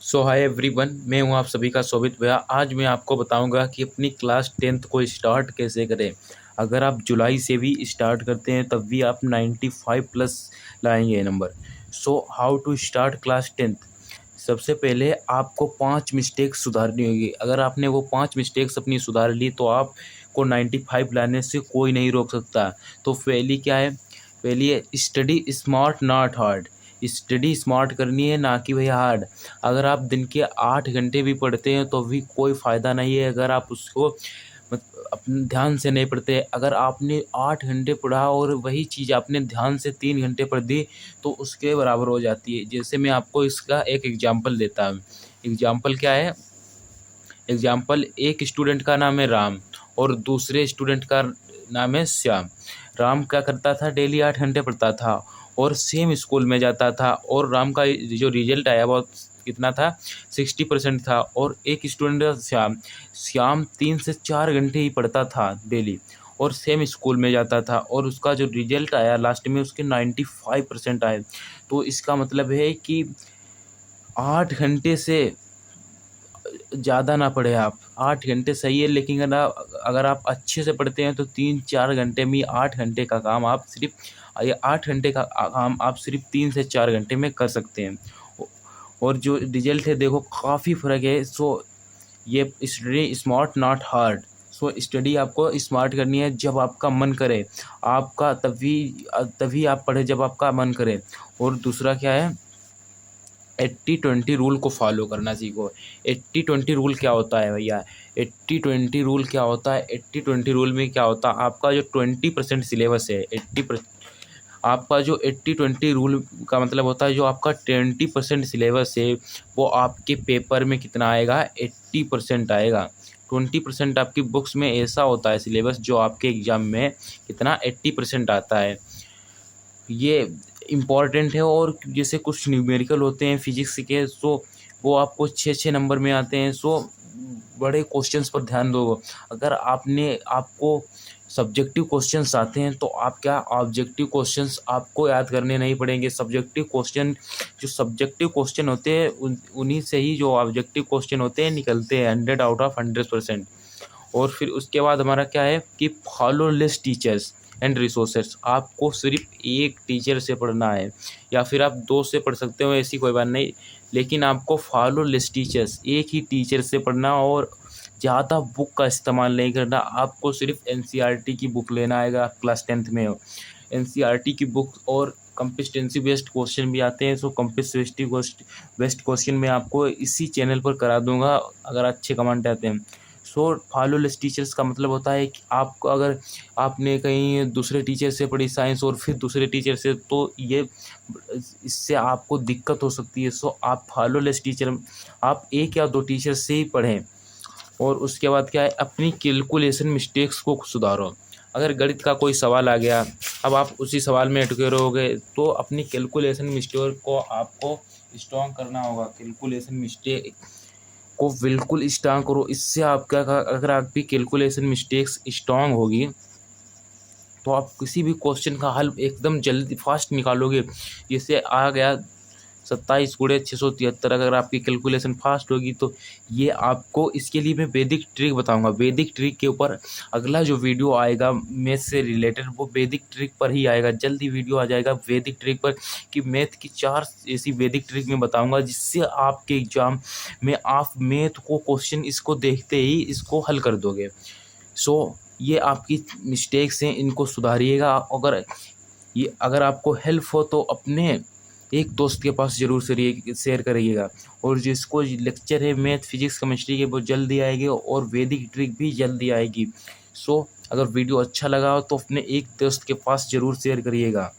सो hi everyone, मैं हूं आप सभी का शोभित भैया। आज मैं आपको बताऊंगा कि अपनी क्लास 10th को स्टार्ट कैसे करें। अगर आप जुलाई से भी स्टार्ट करते हैं तब भी आप 95 प्लस लाएंगे नंबर। So how to start class 10th। सबसे पहले आपको 5 मिस्टेक सुधारनी होगी। अगर आपने वो 5 मिस्टेक्स अपनी सुधार ली तो आपको 95 लाने से कोई नहीं रोक सकता। तो पहली क्या है? पहली है study smart not hard. Study smart करनी है, ना कि भैया हार्ड। अगर आप दिन के 8 घंटे भी पढ़ते हैं तो भी कोई फ़ायदा नहीं है अगर आप उसको अपने ध्यान से नहीं पढ़ते। अगर आपने 8 घंटे पढ़ा और वही चीज़ आपने ध्यान से 3 घंटे पढ़ दी तो उसके बराबर हो जाती है। जैसे मैं आपको इसका एक एग्जांपल देता हूँ। एग्जांपल क्या है? एग्जाम्पल, एक स्टूडेंट का नाम है राम और दूसरे स्टूडेंट का नाम है श्याम। राम क्या करता था? डेली 8 घंटे पढ़ता था और सेम स्कूल में जाता था, और राम का जो रिजल्ट आया वो कितना था? 60% था। और एक स्टूडेंट था श्याम। श्याम 3 से 4 घंटे ही पढ़ता था डेली और सेम स्कूल में जाता था, और उसका जो रिजल्ट आया लास्ट में उसके 95% आए। तो इसका मतलब है कि 8 घंटे से ज़्यादा ना पढ़े आप। 8 घंटे सही है, लेकिन अगर आप अच्छे से पढ़ते हैं तो 3-4 घंटे में 8 घंटे का काम आप सिर्फ, ये 8 घंटे का काम आप सिर्फ 3 से 4 घंटे में कर सकते हैं। और जो रिजल्ट है देखो काफ़ी फ़र्क है। सो ये study smart not hard. So study आपको स्मार्ट करनी है जब आपका मन करे। आपका तभी आप पढ़े जब आपका मन करे। और दूसरा क्या है? 80-20 रूल को फॉलो करना सीखो। 80-20 रूल क्या होता है भैया? 80-20 रूल क्या होता है? 80-20 रूल में क्या होता है? आपका जो 20% सिलेबस है, 80%, आपका जो 80-20 रूल का मतलब होता है जो आपका 20% सिलेबस है वो आपके पेपर में कितना आएगा? 80% आएगा। 20% आपकी बुक्स में ऐसा होता है सिलेबस जो आपके एग्ज़ाम में कितना? 80% आता है। ये इम्पॉर्टेंट है। और जैसे कुछ न्यूमेरिकल होते हैं फिजिक्स के, सो वो आपको 6-6 नंबर में आते हैं। सो बड़े क्वेश्चंस पर ध्यान दो। अगर आपको सब्जेक्टिव क्वेश्चंस आते हैं तो आप क्या, ऑब्जेक्टिव क्वेश्चंस आपको याद करने नहीं पड़ेंगे। जो सब्जेक्टिव क्वेश्चन होते हैं उन्हीं से ही जो ऑब्जेक्टिव क्वेश्चन होते हैं निकलते हैं 100 आउट ऑफ 100%। और फिर उसके बाद हमारा क्या है कि follow less teachers and resources. आपको सिर्फ एक टीचर से पढ़ना है, या फिर आप 2 से पढ़ सकते हो, ऐसी कोई बात नहीं। लेकिन आपको फॉलो लेस टीचर्स, एक ही टीचर से पढ़ना, और ज़्यादा बुक का इस्तेमाल नहीं करना। आपको सिर्फ एनसीईआरटी की बुक लेना आएगा क्लास 10th में हो। एनसीईआरटी की बुक और कंपिटेंसी बेस्ड क्वेश्चन भी आते हैं। सो कंपिटेंसी बेस्ड क्वेश्चन मैं आपको इसी चैनल पर करा दूंगा अगर अच्छे कमेंट आते हैं। सो फॉलो लेस टीचर्स का मतलब होता है कि आपको, अगर आपने कहीं दूसरे टीचर से पढ़ी साइंस और फिर दूसरे टीचर से, तो ये इससे आपको दिक्कत हो सकती है। सो आप फॉलो लेस टीचर, आप 1 या 2 टीचर से ही पढ़ें। और उसके बाद क्या है, अपनी कैलकुलेशन मिस्टेक्स को सुधारो। अगर गणित का कोई सवाल आ गया, अब आप उसी सवाल में अटके रहोगे, तो अपनी कैलकुलेशन मिस्टेक को आपको स्ट्रॉन्ग करना होगा। कैलकुलेशन मिस्टेक को बिल्कुल स्ट्रॉन्ग करो। इससे आप क्या, अगर आपकी कैलकुलेशन मिस्टेक्स स्ट्रॉन्ग होगी तो आप किसी भी क्वेश्चन का हल एकदम जल्दी फास्ट निकालोगे। जैसे आ गया 27 × 673, अगर आपकी कैलकुलेशन फास्ट होगी तो ये आपको, इसके लिए मैं वैदिक ट्रिक बताऊंगा। वैदिक ट्रिक के ऊपर अगला जो वीडियो आएगा मैथ से रिलेटेड, वो वैदिक ट्रिक पर ही आएगा। जल्दी वीडियो आ जाएगा वैदिक ट्रिक पर, कि मैथ की 4 ऐसी वैदिक ट्रिक मैं बताऊंगा जिससे आपके एग्जाम में आप मैथ को क्वेश्चन इसको देखते ही इसको हल कर दोगे। सो ये आपकी मिस्टेक्स हैं, इनको सुधारिएगा। अगर आपको हेल्प हो तो अपने एक दोस्त के पास ज़रूर शेयर करिएगा। और जिसको लेक्चर है मैथ फिजिक्स केमिस्ट्री के, वो जल्दी आएगी, और वैदिक ट्रिक भी जल्दी आएगी। सो अगर वीडियो अच्छा लगा हो तो अपने एक दोस्त के पास ज़रूर शेयर करिएगा।